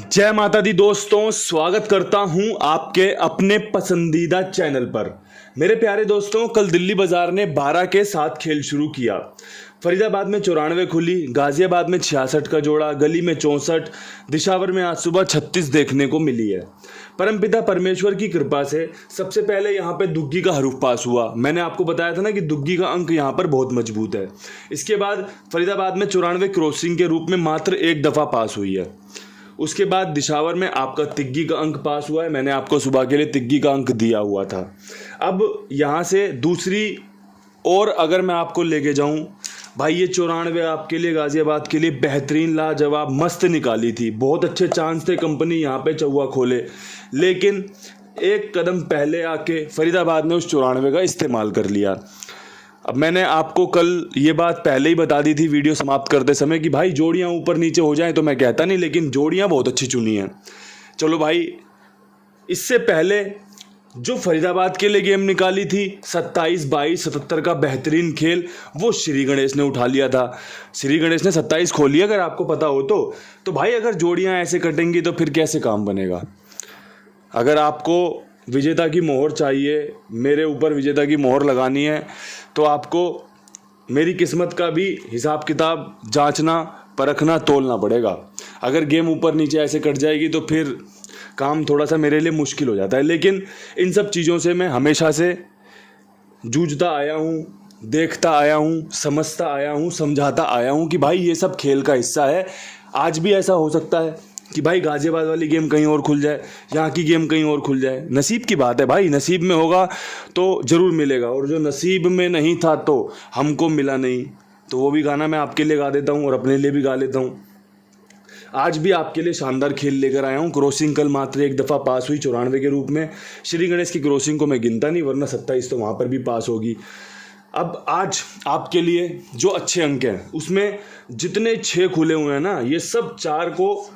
जय माता दी दोस्तों, स्वागत करता हूं आपके अपने पसंदीदा चैनल पर। मेरे प्यारे दोस्तों, कल दिल्ली बाजार ने 12 के साथ खेल शुरू किया। फरीदाबाद में 94 खुली, गाजियाबाद में 66 का जोड़ा, गली में 64, दिशावर में आज सुबह 36 देखने को मिली है। परमपिता परमेश्वर की कृपा से सबसे पहले यहाँ पे दुग्गी का हरूफ पास हुआ। मैंने आपको बताया था ना कि दुग्गी का अंक यहाँ पर बहुत मजबूत है। इसके बाद फरीदाबाद में 94 क्रॉसिंग के रूप में मात्र एक दफ़ा पास हुई है। उसके बाद दिशावर में आपका तिग्गी का अंक पास हुआ है। मैंने आपको सुबह के लिए तिग्गी का अंक दिया हुआ था। अब यहाँ से दूसरी और अगर मैं आपको लेके जाऊँ, भाई ये 94 आपके लिए गाजियाबाद के लिए बेहतरीन लाजवाब मस्त निकाली थी। बहुत अच्छे चांस थे कंपनी यहाँ पे चौवा खोले, लेकिन एक कदम पहले आके फरीदाबाद ने उस 94 का इस्तेमाल कर लिया। अब मैंने आपको कल ये बात पहले ही बता दी थी वीडियो समाप्त करते समय कि भाई जोड़ियाँ ऊपर नीचे हो जाएं तो मैं कहता नहीं, लेकिन जोड़ियाँ बहुत अच्छी चुनी हैं। चलो भाई, इससे पहले जो फरीदाबाद के लिए गेम निकाली थी 27-22-77 का बेहतरीन खेल, वो श्री गणेश ने उठा लिया था। श्री गणेश ने 27 खोली, अगर आपको पता हो तो भाई अगर जोड़ियाँ ऐसे कटेंगी तो फिर कैसे काम बनेगा। अगर आपको विजेता की मोहर चाहिए, मेरे ऊपर विजेता की मोहर लगानी है, तो आपको मेरी किस्मत का भी हिसाब किताब जांचना, परखना, तोलना पड़ेगा। अगर गेम ऊपर नीचे ऐसे कट जाएगी तो फिर काम थोड़ा सा मेरे लिए मुश्किल हो जाता है। लेकिन इन सब चीज़ों से मैं हमेशा से जूझता आया हूँ, देखता आया हूँ, समझता आया हूँ, समझाता आया हूँ कि भाई ये सब खेल का हिस्सा है। आज भी ऐसा हो सकता है कि भाई गाजियाबाद वाली गेम कहीं और खुल जाए, यहाँ की गेम कहीं और खुल जाए। नसीब की बात है भाई, नसीब में होगा तो ज़रूर मिलेगा, और जो नसीब में नहीं था तो हमको मिला नहीं। तो वो भी गाना मैं आपके लिए गा देता हूँ और अपने लिए भी गा लेता हूँ। आज भी आपके लिए शानदार खेल लेकर आया हूँ। क्रॉसिंग कल मात्र एक दफ़ा पास हुई 94 के रूप में। श्री गणेश की क्रॉसिंग को मैं गिनता नहीं, वरना 27 तो वहाँ पर भी पास होगी। अब आज आपके लिए जो अच्छे अंक हैं उसमें जितने 6 खुले हुए हैं ना, ये सब 4 को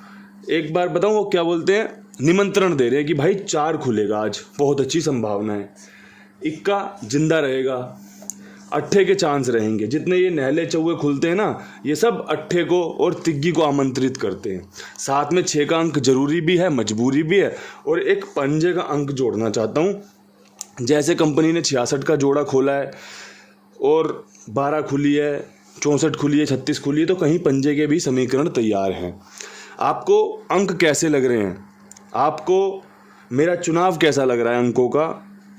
एक बार बताऊं वो क्या बोलते हैं, निमंत्रण दे रहे हैं कि भाई 4 खुलेगा आज, बहुत अच्छी संभावना है। इक्का जिंदा रहेगा, अट्ठे के चांस रहेंगे। जितने ये नहले चौवे खुलते हैं ना, ये सब अट्ठे को और तिग्गी को आमंत्रित करते हैं। साथ में 6 का अंक जरूरी भी है, मजबूरी भी है, और एक पंजे का अंक जोड़ना चाहता हूँ। जैसे कंपनी ने 66 का जोड़ा खोला है और 12 खुली है, 64 खुली है, 36 खुली है, तो कहीं पंजे के भी समीकरण तैयार हैं। आपको अंक कैसे लग रहे हैं, आपको मेरा चुनाव कैसा लग रहा है अंकों का,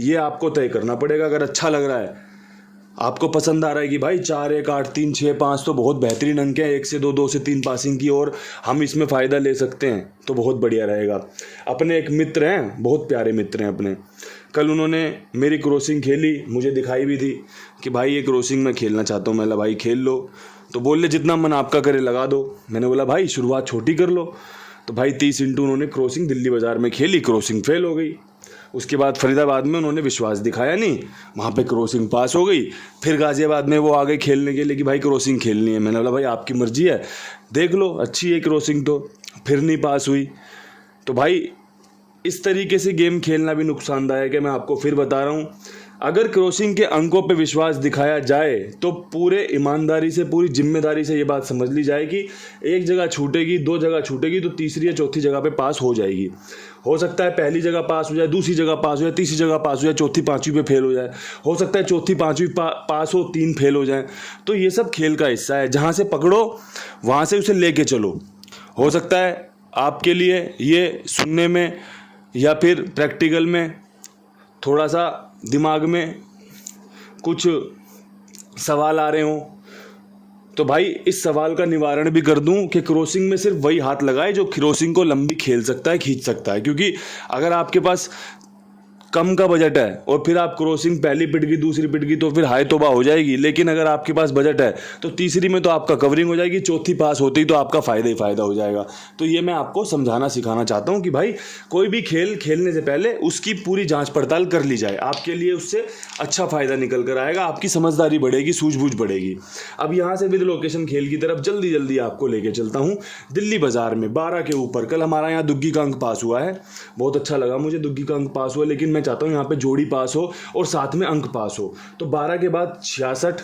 ये आपको तय करना पड़ेगा। अगर अच्छा लग रहा है, आपको पसंद आ रहा है कि भाई 4, 1, 8, 3, 6, 5 तो बहुत बेहतरीन अंक हैं, 1 से 2, 2 से 3 पासिंग की, और हम इसमें फ़ायदा ले सकते हैं, तो बहुत बढ़िया रहेगा। अपने एक मित्र हैं, बहुत प्यारे मित्र हैं अपने, कल उन्होंने मेरी क्रॉसिंग खेली, मुझे दिखाई भी थी कि भाई ये क्रॉसिंग मैं खेलना चाहता हूँ। मैं बोला भाई खेल लो, तो बोल ले जितना मन आपका करे लगा दो। मैंने बोला भाई शुरुआत छोटी कर लो। तो भाई 30 इंटू उन्होंने क्रॉसिंग दिल्ली बाज़ार में खेली, क्रॉसिंग फेल हो गई। उसके बाद फरीदाबाद में उन्होंने विश्वास दिखाया नहीं, वहाँ पे क्रॉसिंग पास हो गई। फिर गाजियाबाद में वो आ गए खेलने के लिए कि भाई क्रॉसिंग खेलनी है। मैंने बोला भाई आपकी मर्जी है, देख लो, अच्छी है क्रॉसिंग, तो फिर नहीं पास हुई। तो भाई इस तरीके से गेम खेलना भी नुकसानदायक है। मैं आपको फिर बता रहा हूँ, अगर क्रॉसिंग के अंकों पे विश्वास दिखाया जाए तो पूरे ईमानदारी से, पूरी जिम्मेदारी से ये बात समझ ली जाए कि एक जगह छूटेगी, 2 जगह छूटेगी, तो तीसरी या चौथी जगह पे पास हो जाएगी। हो सकता है पहली जगह पास हो जाए, दूसरी जगह पास हो जाए, तीसरी जगह पास हो जाए, चौथी पाँचवीं पे फेल हो जाए। हो सकता है चौथी पाँचवीं पास हो, 3 फेल हो जाए। तो ये सब खेल का हिस्सा है, जहाँ से पकड़ो वहाँ से उसे लेके चलो। हो सकता है आपके लिए ये सुनने में या फिर प्रैक्टिकल में थोड़ा सा दिमाग में कुछ सवाल आ रहे हों, तो भाई इस सवाल का निवारण भी कर दूं कि क्रॉसिंग में सिर्फ वही हाथ लगाए जो क्रॉसिंग को लंबी खेल सकता है, खींच सकता है। क्योंकि अगर आपके पास कम का बजट है और फिर आप क्रॉसिंग पहली पिट गई, दूसरी पिट गई, तो फिर हाय तौबा हो जाएगी। लेकिन अगर आपके पास बजट है तो तीसरी में तो आपका कवरिंग हो जाएगी, चौथी पास होती तो आपका फ़ायदा ही फ़ायदा हो जाएगा। तो ये मैं आपको समझाना सिखाना चाहता हूँ कि भाई कोई भी खेल खेलने से पहले उसकी पूरी जाँच पड़ताल कर ली जाए। आपके लिए उससे अच्छा फ़ायदा निकल कर आएगा, आपकी समझदारी बढ़ेगी, सूझबूझ बढ़ेगी। अब यहाँ से विद लोकेशन खेल की तरफ जल्दी जल्दी आपको लेके चलता हूँ। दिल्ली बाज़ार में 12 के ऊपर कल हमारा यहाँ दुग्गी का अंक पास हुआ है, बहुत अच्छा लगा मुझे दुग्गी का अंक पास हुआ। लेकिन मैं चाहता हूँ यहाँ पे जोड़ी पास हो और साथ में अंक पास हो। तो 12 के बाद 66,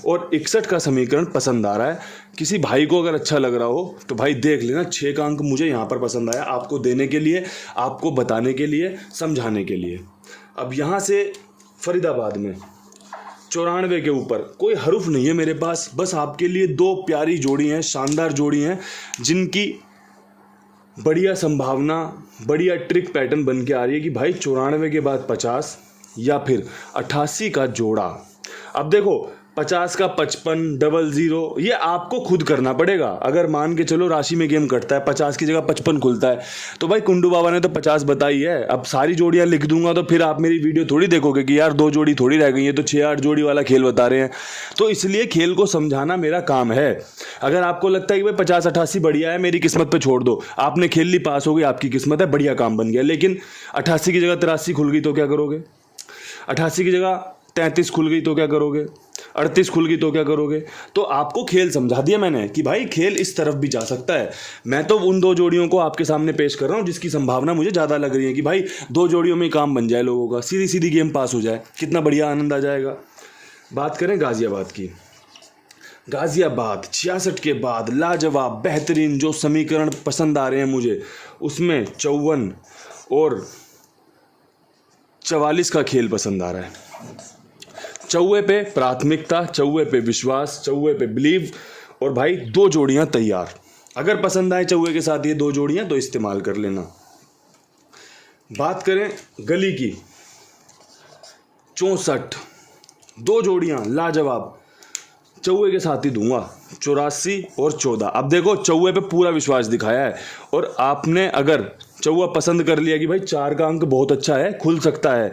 और 61 का समीकरण पसंद आ रहा है। किसी भाई को अगर अच्छा लग रहा हो तो भाई देख लेना। 6 का अंक मुझे यहाँ पर पसंद आया, आपको देने के लिए, आपको बताने के लिए, समझाने के लिए। अब यहाँ से फरीदाबाद में 94 के ऊपर कोई हरूफ नहीं है मेरे पास, बस आपके लिए 2 प्यारी जोड़ी हैं, शानदार जोड़ी हैं, जिनकी बढ़िया संभावना, बढ़िया ट्रिक पैटर्न बन के आ रही है कि भाई 94 के बाद 50 या फिर 88 का जोड़ा। अब देखो 50 का 55, 00 ये आपको खुद करना पड़ेगा। अगर मान के चलो राशि में गेम कटता है, 50 की जगह 55 खुलता है, तो भाई कुंडू बाबा ने तो 50 बताई है। अब सारी जोड़ियां लिख दूंगा तो फिर आप मेरी वीडियो थोड़ी देखोगे कि यार 2 जोड़ी थोड़ी रह गई है, तो 6-8 जोड़ी वाला खेल बता रहे हैं। तो इसलिए खेल को समझाना मेरा काम है। अगर आपको लगता है कि भाई 50-88 बढ़िया है, मेरी किस्मत पे छोड़ दो, आपने खेल ली, पास हो गई, आपकी किस्मत है, बढ़िया काम बन गया। लेकिन 88 की जगह 83 खुल गई तो क्या करोगे? 88 की जगह 33 खुल गई तो क्या करोगे? 38 खुल गई तो क्या करोगे? तो आपको खेल समझा दिया मैंने कि भाई खेल इस तरफ भी जा सकता है। मैं तो उन 2 जोड़ियों को आपके सामने पेश कर रहा हूं जिसकी संभावना मुझे ज़्यादा लग रही है कि भाई 2 जोड़ियों में ही काम बन जाए लोगों का, सीधी सीधी गेम पास हो जाए, कितना बढ़िया आनंद आ जाएगा। बात करें गाजियाबाद की। गाजियाबाद 66 के बाद लाजवाब बेहतरीन जो समीकरण पसंद आ रहे हैं मुझे, उसमें 54 और 44 का खेल पसंद आ रहा है। चौवे पे प्राथमिकता, चौवे पे विश्वास, चौवे पे बिलीव, और भाई 2 जोड़ियां तैयार। अगर पसंद आए चौवे के साथ ये 2 जोड़ियां तो इस्तेमाल कर लेना। बात करें गली की, 64 2 जोड़ियां लाजवाब, चौवे के साथ ही दूंगा, 84 और 14। अब देखो चौवे पे पूरा विश्वास दिखाया है, और आपने अगर चौवा पसंद कर लिया कि भाई 4 का अंक बहुत अच्छा है, खुल सकता है,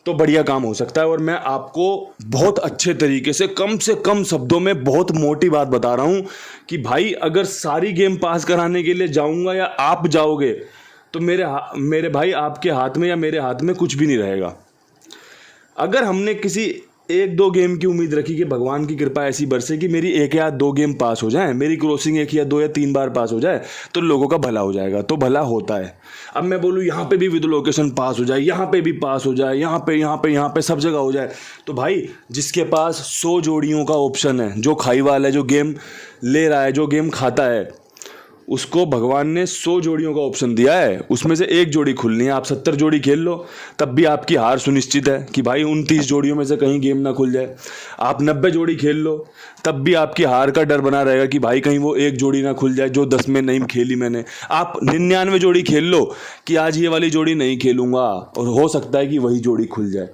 तो बढ़िया काम हो सकता है। और मैं आपको बहुत अच्छे तरीके से कम शब्दों में बहुत मोटी बात बता रहा हूं कि भाई अगर सारी गेम पास कराने के लिए जाऊंगा या आप जाओगे तो मेरे भाई आपके हाथ में या मेरे हाथ में कुछ भी नहीं रहेगा। अगर हमने किसी 1-2 गेम की उम्मीद रखी कि भगवान की कृपा ऐसी बरसे कि मेरी 1 या 2 गेम पास हो जाए, मेरी क्रॉसिंग 1 या 2 या 3 बार पास हो जाए, तो लोगों का भला हो जाएगा, तो भला होता है। अब मैं बोलूँ यहाँ पे भी विद लोकेशन पास हो जाए, यहाँ पे भी पास हो जाए, यहाँ पे सब जगह हो जाए, तो भाई जिसके पास 100 जोड़ियों का ऑप्शन है, जो खाईवाल है, जो गेम ले रहा है, जो गेम खाता है, उसको भगवान ने 100 जोड़ियों का ऑप्शन दिया है, उसमें से 1 जोड़ी खुलनी है। आप 70 जोड़ी खेल लो तब भी आपकी हार सुनिश्चित है कि भाई 29 जोड़ियों में से कहीं गेम ना खुल जाए। आप 90 जोड़ी खेल लो तब भी आपकी हार का डर बना रहेगा कि भाई कहीं वो 1 जोड़ी ना खुल जाए जो 10 में नहीं खेली मैंने। आप 99 जोड़ी खेल लो कि आज ये वाली जोड़ी नहीं खेलूंगा, और हो सकता है कि वही जोड़ी खुल जाए।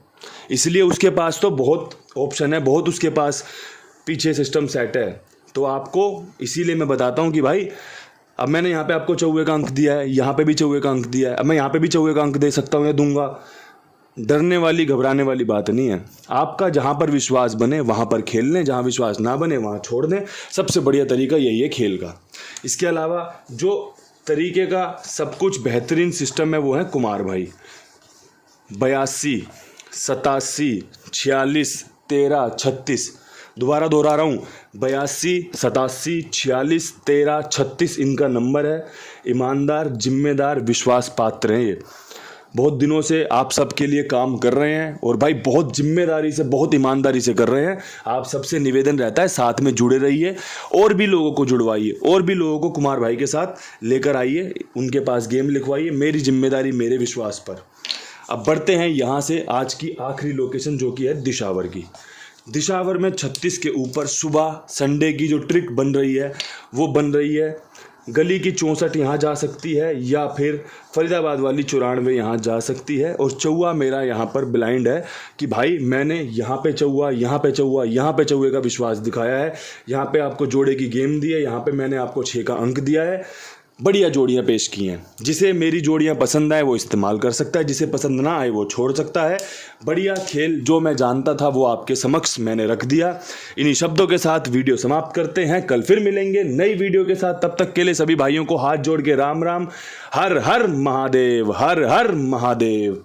इसलिए उसके पास तो बहुत ऑप्शन है, बहुत उसके पास पीछे सिस्टम सेट है। तो आपको इसीलिए मैं बताता हूँ कि भाई अब मैंने यहाँ पे आपको चौवे का अंक दिया है, यहाँ पे भी चौवे का अंक दिया है, अब मैं यहाँ पे भी चौवे का अंक दे सकता हूँ या दूंगा। डरने वाली घबराने वाली बात नहीं है। आपका जहाँ पर विश्वास बने वहाँ पर खेल लें, जहाँ विश्वास ना बने वहाँ छोड़ दें। सबसे बढ़िया तरीका यही है खेल का। इसके अलावा जो तरीके का सब कुछ बेहतरीन सिस्टम है वो है कुमार भाई। 82, 87, 46, 13, 36, दोबारा दोहरा रहा हूँ, 82, 87, 46, 13, 36 इनका नंबर है। ईमानदार, जिम्मेदार, विश्वास पात्र हैं ये। बहुत दिनों से आप सबके लिए काम कर रहे हैं और भाई बहुत जिम्मेदारी से, बहुत ईमानदारी से कर रहे हैं। आप सबसे निवेदन रहता है साथ में जुड़े रहिए, और भी लोगों को जुड़वाइए, और भी लोगों को कुमार भाई के साथ लेकर आइए, उनके पास गेम लिखवाइए। मेरी जिम्मेदारी, मेरे विश्वास पर। अब बढ़ते हैं यहाँ से आज की आखिरी लोकेशन जो कि है दिशावर की। दिशावर में 36 के ऊपर सुबह संडे की जो ट्रिक बन रही है वो बन रही है। गली की 64 यहाँ जा सकती है या फिर फरीदाबाद वाली 94 यहाँ जा सकती है। और चौवा मेरा यहाँ पर ब्लाइंड है कि भाई मैंने यहाँ पे चौवा, यहाँ पे चौवा, यहाँ पे चौवे का विश्वास दिखाया है। यहाँ पे आपको जोड़े की गेम दी है, यहाँ पे मैंने आपको 6 का अंक दिया है। बढ़िया जोड़ियाँ पेश की हैं। जिसे मेरी जोड़ियाँ पसंद आए वो इस्तेमाल कर सकता है, जिसे पसंद ना आए वो छोड़ सकता है। बढ़िया खेल जो मैं जानता था वो आपके समक्ष मैंने रख दिया। इन्हीं शब्दों के साथ वीडियो समाप्त करते हैं। कल फिर मिलेंगे नई वीडियो के साथ। तब तक के लिए सभी भाइयों को हाथ जोड़ के राम राम। हर हर महादेव, हर हर महादेव।